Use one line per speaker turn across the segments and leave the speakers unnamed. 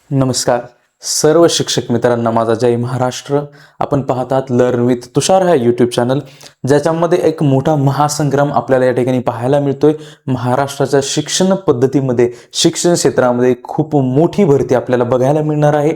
नमस्कार सर्व शिक्षक मित्रांना माझा जय महाराष्ट्र. आपण पाहतात लर्न विथ तुषार हा यूट्यूब चॅनल, ज्याच्यामध्ये एक मोठा महासंग्राम आपल्याला या ठिकाणी पाहायला मिळतोय. महाराष्ट्राच्या शिक्षण पद्धतीमध्ये, शिक्षण क्षेत्रामध्ये खूप मोठी भरती आपल्याला बघायला मिळणार आहे.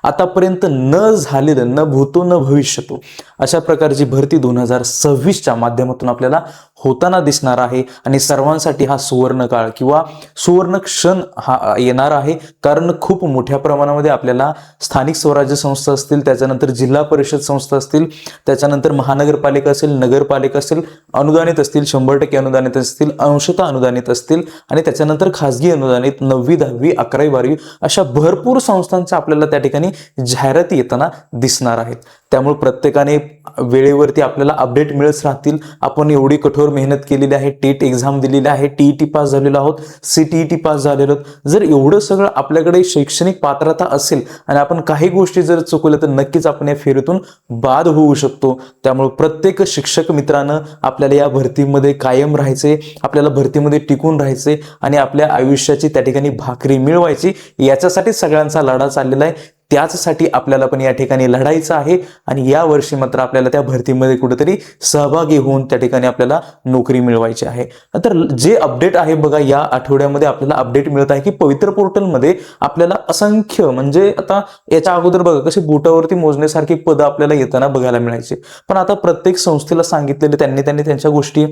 आतापर्यंत न झालेलं, न भूतो न भविष्यतो अशा प्रकारची भरती 2026च्या माध्यमातून आपल्याला होताना दिसणार आहे. आणि सर्वांसाठी हा सुवर्ण काळ किंवा सुवर्ण क्षण हा येणार आहे. कारण खूप मोठ्या प्रमाणामध्ये आपल्याला स्थानिक स्वराज्य संस्था असतील, त्याच्यानंतर जिल्हा परिषद संस्था असतील, त्याच्यानंतर महानगरपालिका असेल, नगरपालिका असेल, अनुदानित असतील, 100% अनुदानित असतील, अंशतः अनुदानित असतील, आणि त्याच्यानंतर खासगी अनुदानित 9वी 10वी 11वी 12वी अशा भरपूर संस्थांच्या आपल्याला त्या ठिकाणी जाहिराती येताना दिसणार आहेत. त्यामुळे प्रत्येकाने वेळेवरती आपल्याला अपडेट मिळत राहतील. आपण एवढी कठोर मेहनत केलेली आहे, टेट एक्झाम दिलेली आहे, टीईटी पास झालेलो आहोत, सीटीईटी पास झालेलो आहोत. जर एवढं सगळं आपल्याकडे शैक्षणिक पात्रता असेल आणि आपण काही गोष्टी जर चुकल्या तर नक्कीच आपण या फेरीतून बाद होऊ शकतो. त्यामुळे प्रत्येक शिक्षक मित्रांनो आपल्याला या भरतीमध्ये कायम राहायचे, आपल्याला भरतीमध्ये टिकून राहायचे आणि आपल्या आयुष्याची त्या ठिकाणी भाकरी मिळवायची. याच्यासाठी सगळ्यांचा लढा चाललेला आहे. त्याचसाठी आपल्याला पण या ठिकाणी लढायचं आहे. आणि या वर्षी मात्र आपल्याला त्या भरतीमध्ये कुठेतरी सहभागी होऊन त्या ठिकाणी आपल्याला नोकरी मिळवायची आहे. तर जे अपडेट आहे बघा, या आठवड्यामध्ये आपल्याला अपडेट मिळत आहे की पवित्र पोर्टलमध्ये आपल्याला असंख्य, म्हणजे आता याच्या अगोदर बघा कसे बोटावरती मोजण्यासारखी पदं आपल्याला येताना बघायला मिळायचे, पण आता प्रत्येक संस्थेला सांगितलेले त्यांनी त्यांच्या गोष्टी,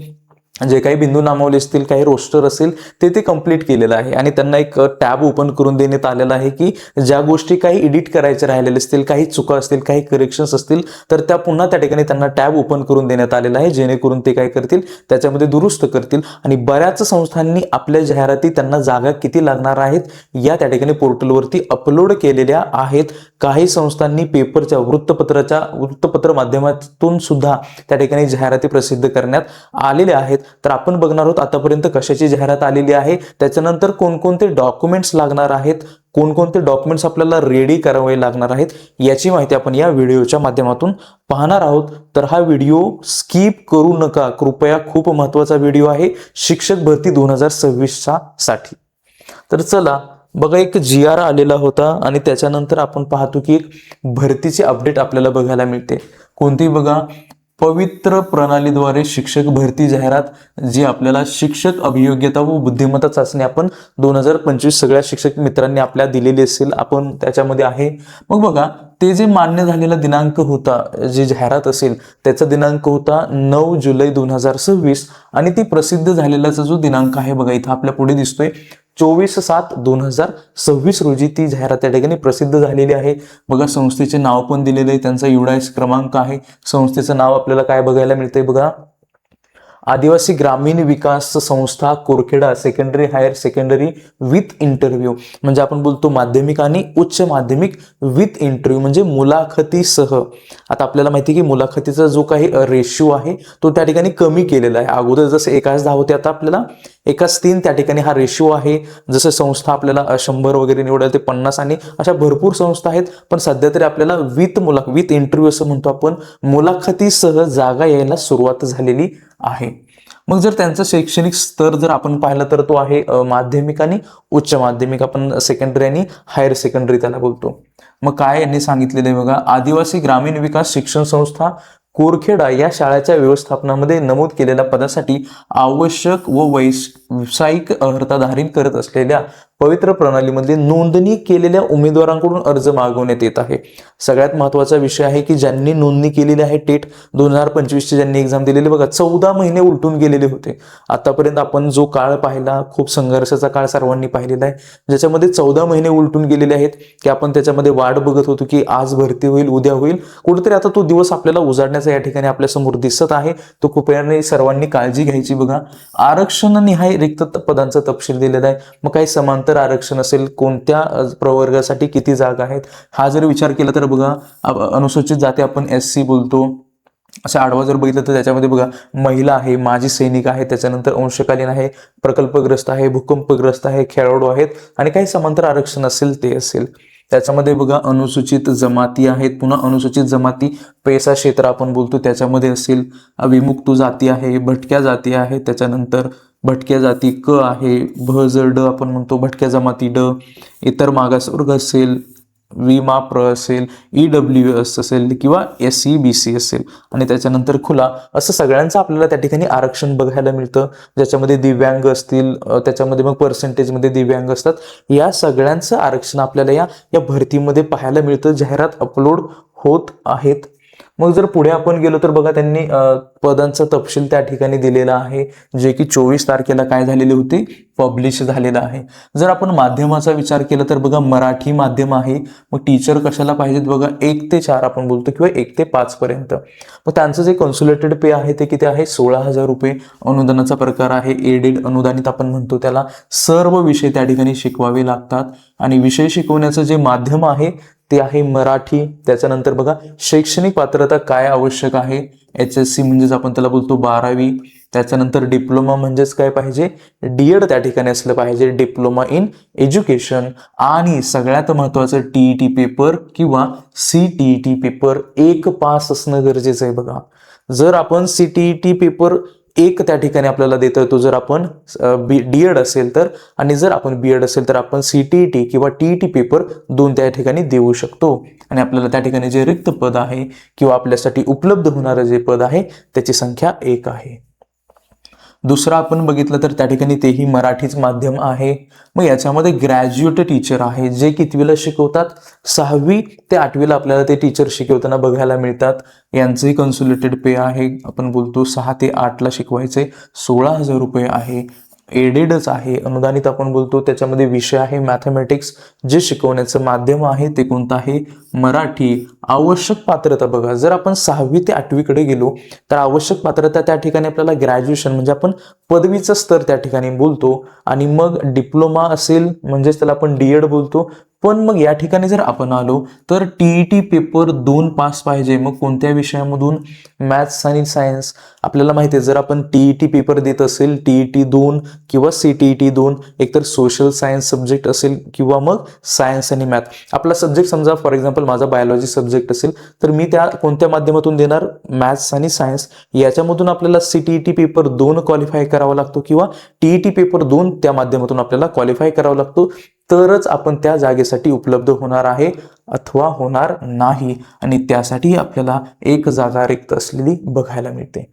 जे काही बिंदू नामावले असतील, काही रोस्टर असेल ते कंप्लीट केलेलं आहे. आणि त्यांना एक टॅब ओपन करून देण्यात आलेला आहे की ज्या गोष्टी काही एडिट करायचे राहिलेले असतील, काही चुका असतील, काही करेक्शन्स असतील, तर त्या पुन्हा त्या ठिकाणी त्यांना टॅब ओपन करून देण्यात आलेला आहे, जेणेकरून ते काय करतील, त्याच्यामध्ये दुरुस्त करतील. आणि बऱ्याच संस्थांनी आपल्या जाहिराती, त्यांना जागा किती लागणार आहेत या त्या ठिकाणी पोर्टलवरती अपलोड केलेल्या आहेत. काही संस्थांनी पेपरच्या वृत्तपत्र माध्यमातून सुद्धा त्या ठिकाणी जाहिराती प्रसिद्ध करण्यात आलेल्या आहेत. तर आपण बघणार आहोत आतापर्यंत कशाची जाहिरात आलेली आहे, त्याच्यानंतर कोणकोणते डॉक्युमेंट्स लागणार आहेत, कोणकोणते डॉक्युमेंट्स आपल्याला रेडी करावे लागणार आहेत, याची माहिती आपण या व्हिडिओच्या माध्यमातून पाहणार आहोत. तर हा व्हिडिओ स्किप करू नका कृपया, खूप महत्त्वाचा व्हिडिओ आहे शिक्षक भरती 2026 साठी. तर चला बघा, एक GR आलेला होता आणि त्याच्यानंतर आपण पाहतो की एक भरतीची अपडेट आपल्याला बघायला मिळते. कोणती बघा, पवित्र प्रणालीद्वारे शिक्षक भरती जाहिरात, जी आपल्याला शिक्षक अभियोग्यता व बुद्धिमत्ता चाचणी आपण 2025 सगळ्या शिक्षक मित्रांनी आपल्या दिलेली असेल, आपण त्याच्यामध्ये आहे. मग बघा, ते जे मान्य झालेला दिनांक होता, जी जाहिरात असेल त्याचा दिनांक होता 9 जुलै 2026 आणि ती प्रसिद्ध झालेलाचा जो दिनांक आहे बघा, इथं आपल्या पुढे दिसतोय 24/7/2026 रोजी ती जाहिरात त्या ठिकाणी प्रसिद्ध झालेली आहे. बघा, संस्थेचे नाव पण दिलेले आहे, त्यांचा UIS क्रमांक आहे. संस्थेचं नाव आपल्याला काय बघायला मिळतंय बघा, आदिवासी Gramin Vikas Sanstha Korkheda, secondary higher secondary with interview. म्हणजे आपण बोलतो माध्यमिक आणि उच्च माध्यमिक विथ इंटरव्ह्यू, म्हणजे मुलाखतीसह. आता आपल्याला माहिती आहे की मुलाखतीचा जो काही रेशिओ आहे तो त्या ठिकाणी कमी केलेला आहे. अगोदर जसं 1:10 होते, आता आपल्याला 1:3 त्या ठिकाणी हा रेशिओ आहे. जसं संस्था आपल्याला 100 वगैरे निवडेल ते 50 आणि अशा भरपूर संस्था आहेत. पण सध्या तरी आपल्याला विथ इंटरव्ह्यू असं म्हणतो आपण, मुलाखतीसह जागा यायला सुरुवात झालेली आहे. मग जर त्यांचा शैक्षणिक स्तर जर आपण पाहिलं तर तो आहे माध्यमिक आणि उच्च माध्यमिक, आपण सेकंडरी आणि हायर सेकंडरी त्याला बोलतो. मग काय यांनी सांगितलेलं आहे बघा, आदिवासी ग्रामीण विकास शिक्षण संस्था कोरखेडा या शाळेच्या व्यवस्थापनामध्ये नमूद केलेल्या पदासाठी आवश्यक व व्यावसायिक अर्हता धारण करत असलेल्या पवित्र प्रणालीमध्ये नोंदणी केलेल्या उमेदवारांकडून अर्ज मागवण्यात येत आहे. सगळ्यात महत्त्वाचा विषय आहे की ज्यांनी नोंदणी केलेली आहे, टेट 2025 ची ज्यांनी एक्झाम दिलेली बघा, 14 महिने उलटून गेलेले होते. आतापर्यंत आपण जो काळ पाहिला, खूप संघर्षाचा काळ सर्वांनी पाहिलेला आहे, ज्याच्यामध्ये 14 महिने उलटून गेलेले आहेत की आपण त्याच्यामध्ये वाट बघत होतो की आज भरती होईल, उद्या होईल. कुठेतरी आता तो दिवस आपल्याला उजाडण्याचा या ठिकाणी आपल्या समोर दिसत आहे. तो कृपयाने सर्वांनी काळजी घ्यायची. बघा, आरक्षण निहाय रिक्त पदांचा तपशील दिलेला आहे. मग काही समांतर आरक्षण असेल, कोणत्या प्रवर्गासाठी किती जागा आहेत, हा जर विचार केला तर बघा, अनुसूचित जाती आपण SC बोलतो. असं आडवा जर बघितलं तर त्याच्यामध्ये बघा, महिला आहे, माजी सैनिक आहे, त्याच्यानंतर अंशकालीन आहे, प्रकल्पग्रस्त आहे, भूकंपग्रस्त आहे, खेळाडू आहेत, आणि काही समांतर आरक्षण असेल ते असेल. त्याच्यामध्ये बघा, अनुसूचित जमाती आहेत, पुन्हा अनुसूचित जमाती पेसा क्षेत्र आपण बोलतो त्याच्यामध्ये असेल, विमुक्त जाती आहे, भटक्या जाती आहेत, त्याच्यानंतर भटक्या जाती क आहे, भ ज ड आपण म्हणतो, भटक्या जमाती ड, इतर मागासवर्ग असेल, विमाप्र असेल, EWS असेल किंवा SEBC असेल आणि त्याच्यानंतर खुला, असं सगळ्यांचं आपल्याला त्या ठिकाणी आरक्षण बघायला मिळतं. ज्याच्यामध्ये दिव्यांग असतील, त्याच्यामध्ये मग पर्सेंटेजमध्ये दिव्यांग असतात, या सगळ्यांचं आरक्षण आपल्याला या भरतीमध्ये पाहायला मिळतं. जाहिरात अपलोड होत आहेत. मग जर पुढे आपण गेलो तर बघा, त्यांनी पदांचा तपशील त्या ठिकाणी दिलेला आहे, जे की 24 तारखेला काय झालेले होते, पब्लिश झालेला आहे. जर आपण माध्यमाचा विचार केला तर बघा, मराठी माध्यम आहे. मग टीचर कशाला पाहिजेत बघा, 1 ते 4 आपण बोलतो किंवा 1 ते 5 पर्यंत. मग त्यांचं जे कन्सोलिडेटेड पे आहे ते किती आहे, 16,000 रुपये. अनुदानाचा प्रकार आहे एडेड अनुदानित आपण म्हणतो त्याला. सर्व विषय त्या ठिकाणी शिकवावे लागतात आणि विषय शिकवण्याचं जे माध्यम आहे ते आहे मराठी. त्याच्यानंतर बघा, शैक्षणिक पात्रता काय आवश्यक आहे, HSC म्हणजेच आपण त्याला बोलतो 12वी. त्याच्यानंतर डिप्लोमा म्हणजेच काय पाहिजे, DED त्या ठिकाणी असलं पाहिजे, डिप्लोमा इन एज्युकेशन. आणि सगळ्यात महत्वाचं TET पेपर किंवा CTET पेपर 1 पास असणं गरजेचं आहे. बघा, जर आपण CTET पेपर 1 त्या ठिकाणी आपल्याला देता येतो जर आपण DED असेल तर, आणि जर आपण BED असेल तर आपण CTET किंवा TET पेपर 2 त्या ठिकाणी देऊ शकतो. आणि आपल्याला त्या ठिकाणी जे रिक्त पद आहे किंवा आपल्यासाठी उपलब्ध होणारं जे पद आहे त्याची संख्या 1 आहे. दुसरं आपण बघितलं तर त्या ठिकाणी तेही मराठीच माध्यम आहे. मग याच्यामध्ये ग्रॅज्युएट टीचर आहे, जे कितवीला शिकवतात, 6वी ते 8वीला आपल्याला ते टीचर शिकवताना बघायला मिळतात. यांचंही कन्सोलिडेटेड पे आहे, आपण बोलतो 6 ते 8ला शिकवायचे, 16,000 रुपये आहे. एडेडच आहे, अनुदानित आपण बोलतो. त्याच्यामध्ये विषय आहे मॅथमॅटिक्स. जे शिकवण्याचं माध्यम आहे ते कोणतं आहे, मराठी. आवश्यक पात्रता बघा, जर आपण 6वी ते 8वीकडे गेलो तर आवश्यक पात्रता त्या ठिकाणी आपल्याला ग्रॅज्युएशन म्हणजे आपण पदवीचा स्तर त्या ठिकाणी बोलतो. आणि मग डिप्लोमा असेल म्हणजेच त्याला आपण DED बोलतो. पण मग या ठिकाणी जर आपण आलो तर TET पेपर 2 पास पाहिजे. मग कोणत्या विषयामधून, मॅथ्स आणि सायन्स. आपल्याला माहिती आहे, जर आपण TET पेपर देत असेल, TET 2 किंवा CTET 2, एकतर सोशल सायन्स सब्जेक्ट असेल किंवा मग सायन्स आणि मॅथ. आपला सब्जेक्ट समजा फॉर एक्झाम्पल माझा बायोलॉजी सब्जेक्ट असेल तर मी त्या कोणत्या माध्यमातून देणार, मॅथ्स आणि सायन्स. याच्यामधून आपल्याला CTET पेपर 2 क्वालिफाय करावा लागतो किंवा TET पेपर 2 त्या माध्यमातून आपल्याला क्वालिफाय करावा लागतो, तरच आपण त्या जागेसाठी उपलब्ध होणार आहे अथवा होणार नाही. आणि त्यासाठी आपल्याला 1 जागा रिक्त असलेली बघायला मिळते.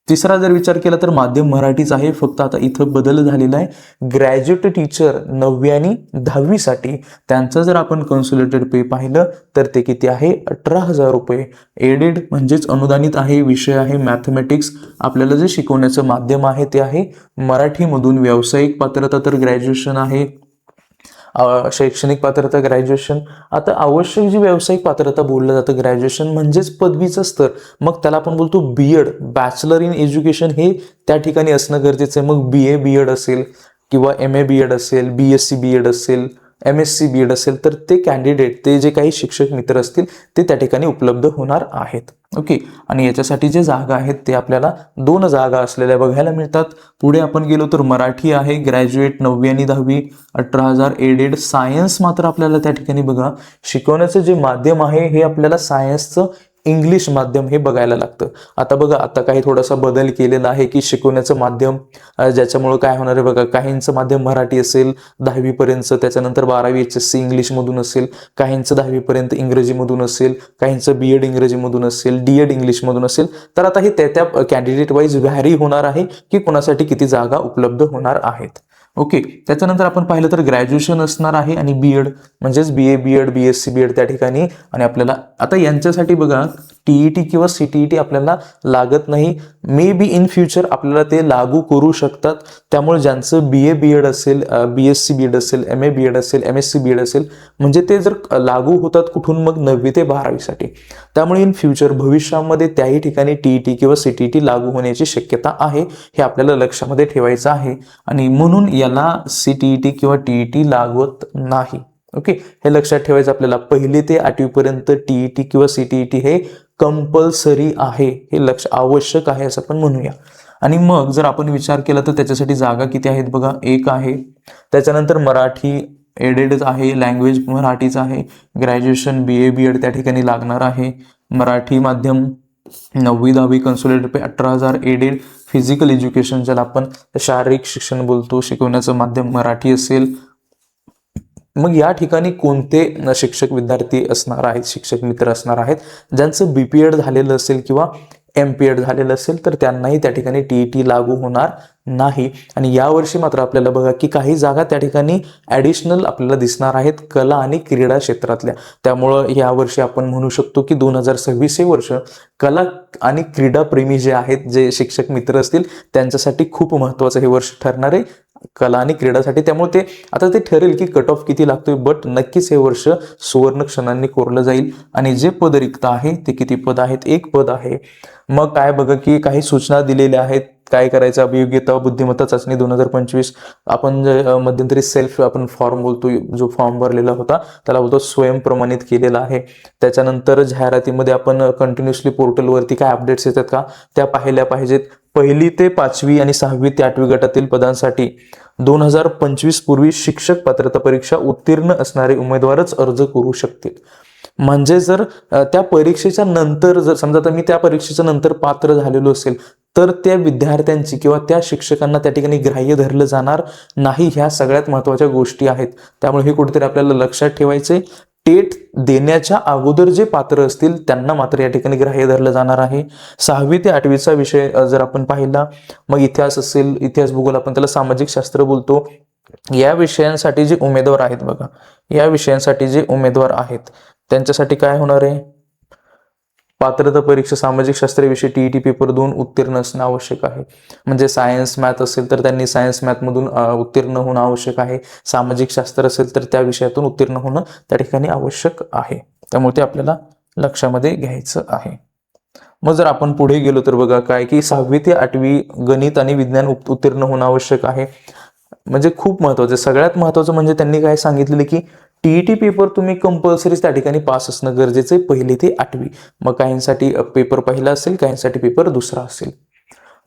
तिसरा जर विचार केला तर माध्यम मराठीच आहे, फक्त आता इथं बदल झालेला आहे. ग्रॅज्युएट टीचर 9वी आणि 10वी साठी त्यांचं जर आपण कन्सोलिडेटेड पे पाहिलं तर ते किती आहे, 18,000 रुपये. एडेड म्हणजेच अनुदानित आहे, विषय आहे मॅथमॅटिक्स. आपल्याला जे शिकवण्याचं माध्यम आहे ते आहे मराठीमधून. व्यावसायिक पात्रता तर ग्रॅज्युएशन आहे, शैक्षणिक पात्रता ग्रॅज्युएशन. आता आवश्यक जी व्यावसायिक पात्रता बोललं जातं ग्रॅज्युएशन म्हणजेच पदवीचं स्तर, मग त्याला आपण बोलतो BED, बॅचलर इन एज्युकेशन, हे त्या ठिकाणी असणं गरजेचं आहे. मग BA BED असेल किंवा MA BED असेल, BSc BED असेल, MSc BED असेल तर ते कॅन्डिडेट, ते जे काही शिक्षक मित्र असतील ते त्या ठिकाणी उपलब्ध होणार आहेत. ओके. आणि याच्यासाठी जे जागा आहेत ते आपल्याला 2 जागा असलेल्या बघायला मिळतात. पुढे आपण गेलो तर मराठी आहे, ग्रॅज्युएट 9वी आणि 10वी, 18,000. एडेड सायन्स मात्र आपल्याला त्या ठिकाणी बघा, शिकवण्याचं जे माध्यम आहे हे आपल्याला सायन्सचं इंग्लिश माध्यम हे बघायला लागतं. आता बघा, आता काही थोडासा बदल केलेला आहे की शिकवण्याचं माध्यम, ज्याच्यामुळे काय होणार आहे बघा, काहींचं माध्यम मराठी असेल 10वी पर्यंत, त्याच्यानंतर 12वी HSC इंग्लिशमधून असेल, काहींचं 10वी पर्यंत इंग्रजीमधून असेल, काहींचं BED इंग्रजीमधून असेल, DED इंग्लिशमधून असेल. तर आता हे त्या कॅन्डिडेट वाईज व्हॅरी होणार आहे की कोणासाठी किती जागा उपलब्ध होणार आहेत. ओके. त्याच्यानंतर आपण पाहिलं तर ग्रॅज्युएशन असणार आहे आणि BED म्हणजेच BA BED, BSc BED त्या ठिकाणी. आणि आपल्याला आता यांच्यासाठी बघा, TET किंवा CTET आपल्याला लागत नाही. मे बी इन फ्युचर आपल्याला ते लागू करू शकतात. त्यामुळे ज्यांचं BA BED असेल, BSc BED असेल, MA BED असेल, MSc BED असेल, म्हणजे ते जर लागू होतात कुठून, मग 9वी ते 12वी साठी. त्यामुळे इन फ्युचर भविष्यामध्ये त्याही ठिकाणी TET किंवा CTET लागू होण्याची शक्यता आहे, हे आपल्याला लक्षामध्ये ठेवायचं आहे. आणि म्हणून याला CTET किंवा TET लागवत नाही. ओके, हे लक्षात ठेवायचं आपल्याला. 1ली ते 8वी पर्यंत TET किंवा CTET हे कंपल्सरी आहे, हे आवश्यक आहे असं आपण म्हणूया. आणि मग जर आपण विचार केला तर त्याच्यासाठी जागा किती आहेत बघा, 1 आहे. त्याच्यानंतर मराठी एडेड आहे, लँग्वेज मराठीच आहे. ग्रॅज्युएशन BA BED त्या ठिकाणी लागणार आहे. मराठी माध्यम 9वी 10वी कन्सोलिडेटेड रुपये 18,000. एडेड फिजिकल एज्युकेशन ज्याला आपण शारीरिक शिक्षण बोलतो, शिकवण्याचं माध्यम मराठी असेल. मग या ठिकाणी कोणते शिक्षक विद्यार्थी असणार आहेत, शिक्षक मित्र असणार आहेत, ज्यांचं BPED झालेलं असेल किंवा MPED झालेलं असेल तर त्यांनाही त्या ठिकाणी TET लागू होणार नाही. आणि यावर्षी मात्र आपल्याला बघा की काही जागा त्या ठिकाणी ॲडिशनल आपल्याला दिसणार आहेत कला आणि क्रीडा क्षेत्रातल्या. त्यामुळं यावर्षी आपण म्हणू शकतो की 2026 हे वर्ष कला आणि क्रीडा प्रेमी जे आहेत, जे शिक्षक मित्र असतील त्यांच्यासाठी खूप महत्त्वाचं हे वर्ष ठरणार आहे कला आणि क्रीडासाठी. त्यामुळे ते आता ते ठरेल की कट ऑफ किती लागतोय, बट नक्कीच हे वर्ष सुवर्ण क्षणांनी कोरलं जाईल. आणि जे पद रिक्त आहे ते किती पद आहेत, 1 पद आहे. मग काय बघा की काही सूचना दिलेल्या आहेत काय करायचं. अभियोग्यता बुद्धिमत्ता चाचणी 2025 आपण मध्यंतरी सेल्फ आपण फॉर्म बोलतो, जो फॉर्म भरलेला होता त्याला बोलतो स्वयंप्रमाणित केलेला आहे. त्याच्यानंतर जाहिरातीमध्ये आपण कंटिन्युअसली पोर्टलवरती काय अपडेट्स येतात का त्या पाहिल्या पाहिजेत. 1ली ते 5वी आणि 6वी ते 8वी गटातील पदांसाठी 2025 पूर्वी शिक्षक पात्रता परीक्षा उत्तीर्ण असणारे उमेदवारच अर्ज करू शकतील. म्हणजे जर त्या परीक्षेच्या नंतर जर समजा आता मी त्या परीक्षेच्या नंतर पात्र झालेलो असेल तर त्या विद्यार्थ्यांची किंवा त्या शिक्षकांना त्या ठिकाणी ग्राह्य धरलं जाणार नाही. ह्या सगळ्यात महत्त्वाच्या गोष्टी आहेत. त्यामुळे हे कुठेतरी आपल्याला लक्षात ठेवायचे. टेट देण्याच्या अगोदर जे पात्र असतील त्यांना मात्र या ठिकाणी ग्राह्य धरलं जाणार आहे. 6वी ते 8वीचा विषय जर आपण पाहिला, मग इतिहास असेल, इतिहास भूगोल आपण त्याला सामाजिक शास्त्र बोलतो, या विषयांसाठी जे उमेदवार आहेत बघा, या विषयांसाठी जे उमेदवार आहेत त्यांच्यासाठी काय होणार आहे, पात्रता परीक्षा सामाजिक शास्त्र विषय TET पेपर 2 उत्तीर्ण असणं आवश्यक आहे. म्हणजे सायन्स मॅथ असेल तर त्यांनी सायन्स मॅथमधून उत्तीर्ण होणं आवश्यक आहे. सामाजिक शास्त्र असेल तर त्या विषयातून उत्तीर्ण होणं त्या ठिकाणी आवश्यक आहे. त्यामुळे ते आपल्याला लक्षामध्ये घ्यायचं आहे. मग जर आपण पुढे गेलो तर बघा काय की 6वी ते 8वी गणित आणि विज्ञान उत्तीर्ण होणं आवश्यक आहे. म्हणजे खूप महत्त्वाचं, सगळ्यात महत्त्वाचं म्हणजे त्यांनी काय सांगितलेलं की TET पेपर तुम्ही कंपल्सरी त्या ठिकाणी पास असणं गरजेचं आहे 1ली ते 8वी. मग काहींसाठी पेपर पहिला असेल, काहींसाठी पेपर दुसरा असेल.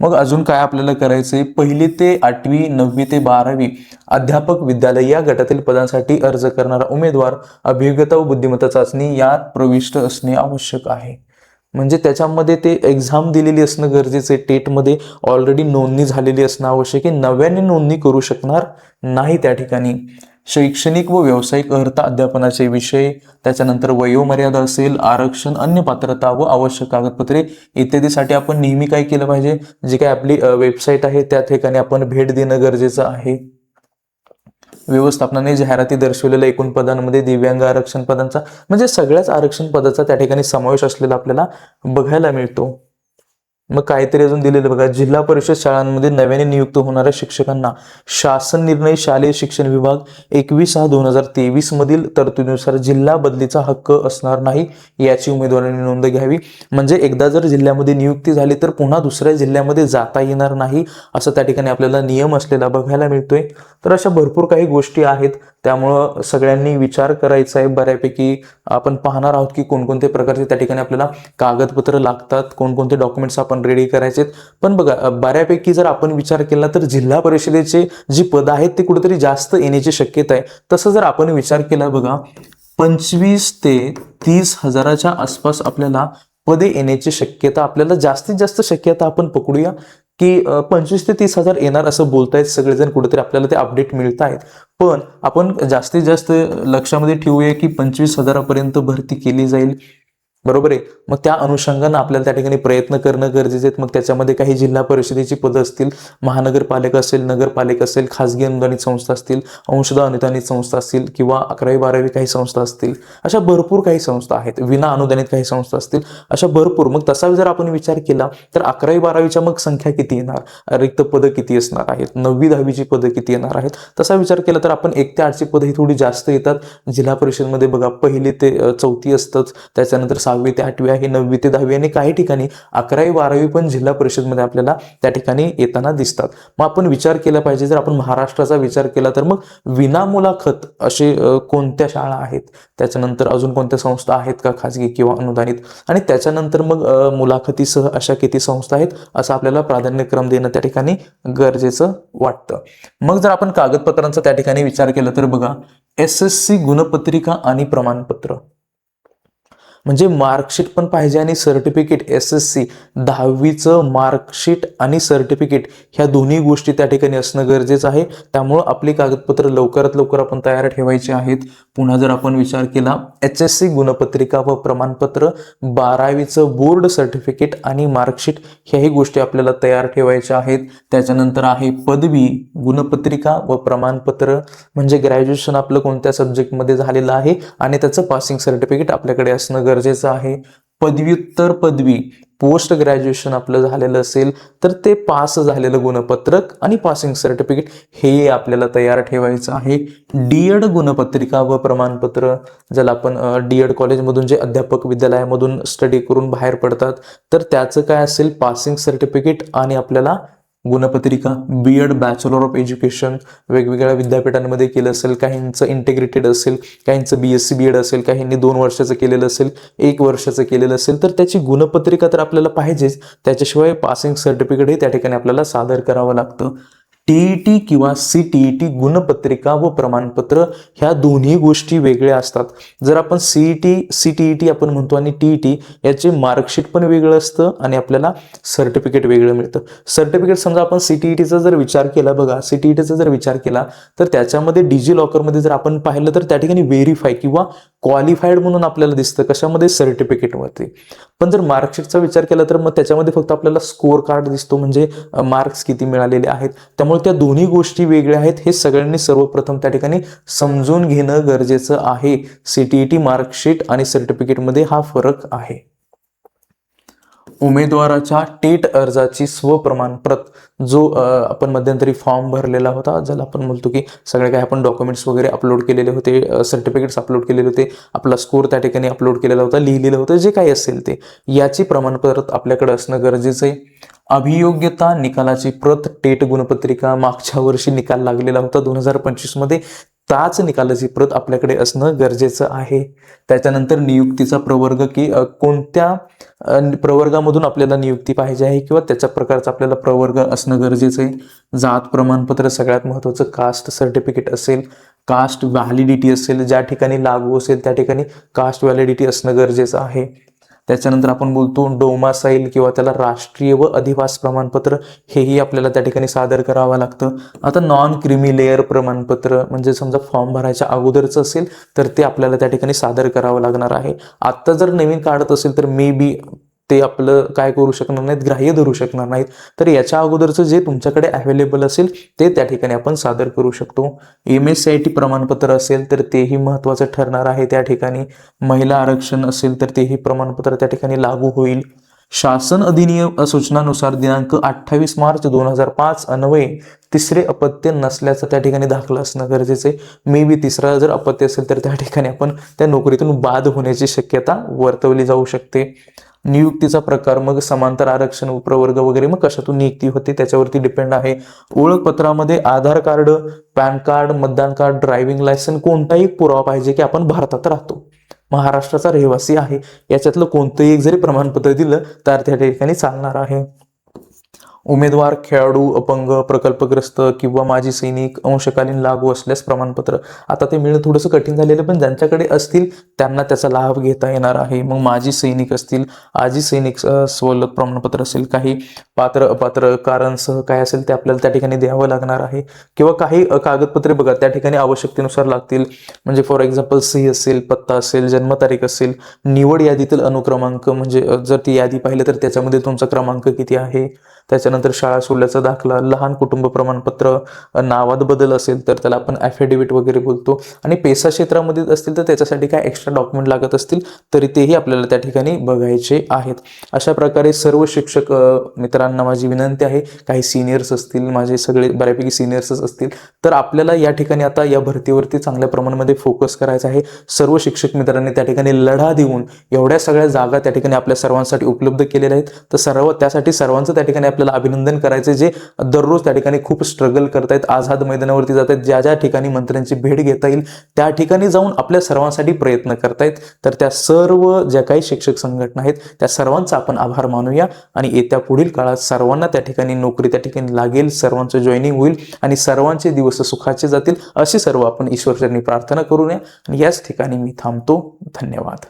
मग अजून काय आपल्याला करायचंय, 1ली ते 8वी 9वी ते 12वी अध्यापक विद्यालय या गटातील पदांसाठी अर्ज करणारा उमेदवार अभियोग्यता व बुद्धिमत्ता चाचणी यात प्रविष्ट असणे आवश्यक आहे. म्हणजे त्याच्यामध्ये ते एक्झाम दिलेली असणं गरजेचं आहे. टेटमध्ये ऑलरेडी नोंदणी झालेली असणं आवश्यक आहे. नव्याने नोंदणी करू शकणार नाही त्या ठिकाणी. शैक्षणिक व व्यावसायिक अर्हता अध्यापनाचे विषय, त्याच्यानंतर वयोमर्यादा असेल, आरक्षण, अन्य पात्रता व आवश्यक कागदपत्रे इत्यादीसाठी आपण नेहमी काय केलं पाहिजे, जी काही आपली वेबसाईट आहे त्या ठिकाणी आपण भेट देणं गरजेचं आहे. व्यवस्थापनाने जाहिराती दर्शवलेल्या एकूण पदांमध्ये दिव्यांग आरक्षण पदांचा म्हणजे सगळ्याच आरक्षण पदाचा त्या ठिकाणी समावेश असलेला आपल्याला बघायला मिळतो. मग काहीतरी अजून दिलेलं बघा, जिल्हा परिषद शाळांमध्ये नव्याने नियुक्त होणाऱ्या शिक्षकांना शासन निर्णय शालेय शिक्षण विभाग 21/6/2023 मधील तरतुदीनुसार जिल्हा बदलीचा हक्क असणार नाही याची उमेदवारांनी नोंद घ्यावी. म्हणजे एकदा जर जिल्ह्यामध्ये नियुक्ती झाली तर पुन्हा दुसऱ्या जिल्ह्यामध्ये जाता येणार नाही असं त्या ठिकाणी आपल्याला नियम असलेला बघायला मिळतोय. तर अशा भरपूर काही गोष्टी आहेत. त्यामुळं सगळ्यांनी विचार करायचा आहे. बऱ्यापैकी आपण पाहणार आहोत की कोणकोणते प्रकारचे त्या ठिकाणी आपल्याला कागदपत्र लागतात, कोणकोणते डॉक्युमेंट्स आपण रेडी करायचे. पण बघा बऱ्यापैकी जर आपण विचार केला तर जिल्हा परिषदेचे जी पद आहेत ते कुठेतरी जास्त येण्याची शक्यता आहे. तसं जर आपण विचार केला बघा 25 ते 30 हजाराच्या आसपास आपल्याला पदे येण्याची शक्यता, आपल्याला जास्तीत जास्त शक्यता आपण पकडूया की 25 ते 30 हजार येणार असं बोलतायत सगळेजण, कुठेतरी आपल्याला ते अपडेट मिळत आहेत. पण आपण जास्तीत जास्त लक्षामध्ये ठेवूया की 25 हजारापर्यंत भरती केली जाईल, बरोबर आहे. मग त्या अनुषंगानं आपल्याला त्या ठिकाणी प्रयत्न करणं गरजेचे आहेत. मग त्याच्यामध्ये काही जिल्हा परिषदेची पदं असतील, महानगरपालिका असेल, नगरपालिका असेल, खाजगी अनुदानित संस्था असतील, अंशतः अनुदानित संस्था असतील किंवा 11वी 12वी काही संस्था असतील, अशा भरपूर काही संस्था आहेत. विना अनुदानित काही संस्था असतील, अशा भरपूर. मग तसा जर आपण विचार केला तर 11वी 12वीच्या मग संख्या किती येणार, रिक्त पदं किती असणार आहेत, 9वी 10वीची पदं किती येणार आहेत, तसा विचार केला तर आपण 1 ते 8ची पदं ही थोडी जास्त येतात. जिल्हा परिषदमध्ये बघा 1ली ते 4थी असतात, त्याच्यानंतर 6वी ते 8वी आहे, 9वी ते 10वी आणि काही ठिकाणी 11वी 12वी पण जिल्हा परिषदमध्ये आपल्याला त्या ठिकाणी येताना दिसतात. मग आपण विचार केला पाहिजे, जर आपण महाराष्ट्राचा विचार केला तर मग विना मुलाखत असे कोणत्या शाळा आहेत, त्याच्यानंतर अजून कोणत्या संस्था आहेत का खाजगी किंवा अनुदानित, आणि त्याच्यानंतर मग मुलाखतीसह अशा किती संस्था आहेत असं आपल्याला प्राधान्यक्रम देणं त्या ठिकाणी गरजेचं वाटतं. मग जर आपण कागदपत्रांचा त्या ठिकाणी विचार केला तर बघा SSC गुणपत्रिका आणि प्रमाणपत्र, म्हणजे मार्कशीट पण पाहिजे आणि सर्टिफिकेट, SSC 10वीचं मार्कशीट आणि सर्टिफिकेट ह्या दोन्ही गोष्टी त्या ठिकाणी असणं गरजेचं आहे. त्यामुळं आपली कागदपत्र लवकरात लवकर आपण तयार ठेवायची आहेत. पुन्हा जर आपण विचार केला, HSC गुणपत्रिका व प्रमाणपत्र, 12वीचं बोर्ड सर्टिफिकेट आणि मार्कशीट ह्याही गोष्टी आपल्याला तयार ठेवायच्या आहेत. त्याच्यानंतर आहे पदवी, गुणपत्रिका व प्रमाणपत्र, म्हणजे ग्रॅज्युएशन आपलं कोणत्या सब्जेक्टमध्ये झालेलं आहे आणि त्याचं पासिंग सर्टिफिकेट आपल्याकडे असणं गरजेचं आहे. पदव्युत्तर पदवी, पोस्ट ग्रॅज्युएशन आपलं झालेलं असेल तर ते पास झालेलं गुणपत्रक आणि पासिंग सर्टिफिकेट हे आपल्याला तयार ठेवायचं आहे. DED गुणपत्रिका व प्रमाणपत्र, ज्याला आपण DED कॉलेजमधून जे अध्यापक विद्यालयामधून स्टडी करून बाहेर पडतात तर त्याचं काय असेल, पासिंग सर्टिफिकेट आणि आपल्याला गुणपत्रिका. BEd बॅचलर ऑफ एज्युकेशन वेगवेगळ्या विद्यापीठांमध्ये केलं असेल, काहींचं इंटिग्रेटेड असेल, काहींचं BSc BEd असेल, काहींनी 2 वर्षाचं केलेलं असेल, 1 वर्षाचं केलेलं असेल, तर त्याची गुणपत्रिका तर आपल्याला पाहिजेच. त्याच्याशिवाय पासिंग सर्टिफिकेटही त्या ठिकाणी आपल्याला सादर करावं लागतं. TET किंवा CTET गुणपत्रिका व प्रमाणपत्र ह्या दोन्ही गोष्टी वेगळ्या असतात. जर आपण CTET आपण म्हणतो आणि TET याचे मार्कशीट पण वेगळं असतं आणि आपल्याला सर्टिफिकेट वेगळं मिळतं. सर्टिफिकेट समजा आपण CTETचा जर विचार केला, बघा CTETचा जर विचार केला तर त्याच्यामध्ये डिजिलॉकरमध्ये जर आपण पाहिलं तर त्या ठिकाणी व्हेरीफाय किंवा क्वालिफाईड म्हणून आपल्याला दिसतं, कशामध्ये, सर्टिफिकेटमध्ये. पण जर मार्कशीटचा विचार केला तर मग त्याच्यामध्ये फक्त आपल्याला स्कोर कार्ड दिसतो, म्हणजे मार्क्स किती मिळालेले आहेत. त्यामुळे त्या दोन्ही गोष्टी वेगळ्या आहेत, हे सगळ्यांनी सर्वप्रथम त्या ठिकाणी समजून घेणं गरजेचं आहे. CTET मार्कशीट आणि सर्टिफिकेटमध्ये हा फरक आहे. उमेदवाराच्या टेट अर्जाची स्वप्रमाणप्रत, जो आपण मध्यंतरी फॉर्म भरलेला होता, ज्याला आपण म्हणतो की सगळे काही आपण डॉक्युमेंट्स वगैरे अपलोड केलेले होते, सर्टिफिकेट्स अपलोड केलेले होते, आपला स्कोर त्या ठिकाणी अपलोड केलेला होता, लिहिलेलं होतं, जे काही असेल ते, याची प्रमाणपत्र आपल्याकडे असणं गरजेचं आहे. अभियोग्यता निकालाची प्रत, टेट गुणपत्रिका, मागच्या वर्षी निकाल लागलेला होता 2025 मध्ये, त्याच निकालाची प्रत आपल्याकडे असणं गरजेचं आहे. त्याच्यानंतर नियुक्तीचा प्रवर्ग, की कोणत्या प्रवर्गामधून आपल्याला नियुक्ती पाहिजे आहे किंवा त्याच्या प्रकारचा आपल्याला प्रवर्ग असणं गरजेचं आहे. जात प्रमाणपत्र सगळ्यात महत्त्वाचं, कास्ट सर्टिफिकेट असेल, कास्ट व्हॅलिडिटी असेल, ज्या ठिकाणी लागू असेल त्या ठिकाणी कास्ट व्हॅलिडिटी असणं गरजेचं आहे. त्याच्यानंतर आपण बोलतो डोमासाईल किंवा त्याला राष्ट्रीय व अधिवास प्रमाणपत्र, हेही आपल्याला त्या ठिकाणी सादर करावं लागतं. आता नॉन क्रिमी लेअर प्रमाणपत्र, म्हणजे समजा फॉर्म भरायच्या अगोदरचं असेल तर ते आपल्याला त्या ठिकाणी सादर करावं लागणार आहे. आत्ता जर नवीन काढत असेल तर मे बी ते आपलं काय करू शकणार नाहीत, ग्राह्य धरू शकणार नाहीत. तर याच्या अगोदरचं जे तुमच्याकडे अवेलेबल असेल ते त्या ठिकाणी आपण सादर करू शकतो. MSCIT प्रमाणपत्र असेल तर तेही महत्त्वाचं ठरणार आहे त्या ठिकाणी. महिला आरक्षण असेल तर तेही प्रमाणपत्र त्या ठिकाणी लागू होईल. शासन अधिनियम सूचनानुसार दिनांक 28 मार्च 2005 अन्वये तिसरे अपत्य नसल्याचं त्या ठिकाणी दाखला असणं गरजेचं आहे. मे बी तिसरा जर अपत्य असेल तर त्या ठिकाणी आपण त्या नोकरीतून बाद होण्याची शक्यता वर्तवली जाऊ शकते. नियुक्तीचा प्रकार, मग समांतर आरक्षण, प्रवर्ग वगैरे, मग कशातून नियुक्ती होते त्याच्यावरती डिपेंड आहे. ओळखपत्रामध्ये आधार कार्ड, पॅन कार्ड, मतदान कार्ड, ड्रायव्हिंग लायसन्स, कोणताही पुरावा पाहिजे की आपण भारतात राहतो, महाराष्ट्राचा रहिवासी आहे, याच्यातलं कोणतंही एक जरी प्रमाणपत्र दिलं तर त्या ठिकाणी चालणार आहे. उमेदवार, खेळाडू, अपंग, प्रकल्पग्रस्त किंवा माजी सैनिक, अंशकालीन लागू असल्यास प्रमाणपत्र. आता ते मिळणं थोडंसं कठीण झालेलं, पण ज्यांच्याकडे असतील त्यांना त्याचा लाभ घेता येणार आहे. मग माजी सैनिक असतील, आजी सैनिक सवलत प्रमाणपत्र असेल, काही पात्र अपात्र कारणसह काय असेल ते आपल्याला त्या ठिकाणी द्यावं लागणार आहे. किंवा काही कागदपत्रे बघा त्या ठिकाणी आवश्यकतेनुसार लागतील, म्हणजे फॉर एक्झाम्पल सही असेल, पत्ता असेल, जन्मतारीख असेल, निवड यादीतील अनुक्रमांक, म्हणजे जर ती यादी पाहिलं तर त्याच्यामध्ये तुमचा क्रमांक किती आहे. त्याच्यानंतर शाळा सोडल्याचा दाखला, लहान कुटुंब प्रमाणपत्र, नावात बदल असेल तर त्याला आपण ॲफिडेव्हिट वगैरे बोलतो, आणि पेसा क्षेत्रामध्ये असतील तर त्याच्यासाठी काय एक्स्ट्रा डॉक्युमेंट लागत असतील तरी तेही आपल्याला त्या ठिकाणी बघायचे आहेत. अशा प्रकारे सर्व शिक्षक मित्रांना माझी विनंती आहे, काही सिनियर्स असतील, माझे सगळे बऱ्यापैकी सिनियर्सच असतील, तर आपल्याला या ठिकाणी आता या भरतीवरती चांगल्या प्रमाणामध्ये फोकस करायचा आहे. सर्व शिक्षक मित्रांनी त्या ठिकाणी लढा देऊन एवढ्या सगळ्या जागा त्या ठिकाणी आपल्या सर्वांसाठी उपलब्ध केलेल्या आहेत. तर त्यासाठी सर्वांचं त्या ठिकाणी आपल्याला अभिनंदन करायचे, जे दररोज त्या ठिकाणी खूप स्ट्रगल करतायत, आझाद मैदानावरती जात आहेत, ज्या ज्या ठिकाणी मंत्र्यांची भेट घेता येईल त्या ठिकाणी जाऊन आपल्या सर्वांसाठी प्रयत्न करतायत. तर त्या सर्व ज्या काही शिक्षक संघटना आहेत त्या सर्वांचा आपण आभार मानूया, आणि येत्या पुढील काळात सर्वांना त्या ठिकाणी नोकरी त्या ठिकाणी लागेल, सर्वांचं जॉईनिंग होईल आणि सर्वांचे दिवस सुखाचे जातील, अशी सर्व आपण ईश्वरचरणी प्रार्थना करूया. आणि याच ठिकाणी मी थांबतो. धन्यवाद.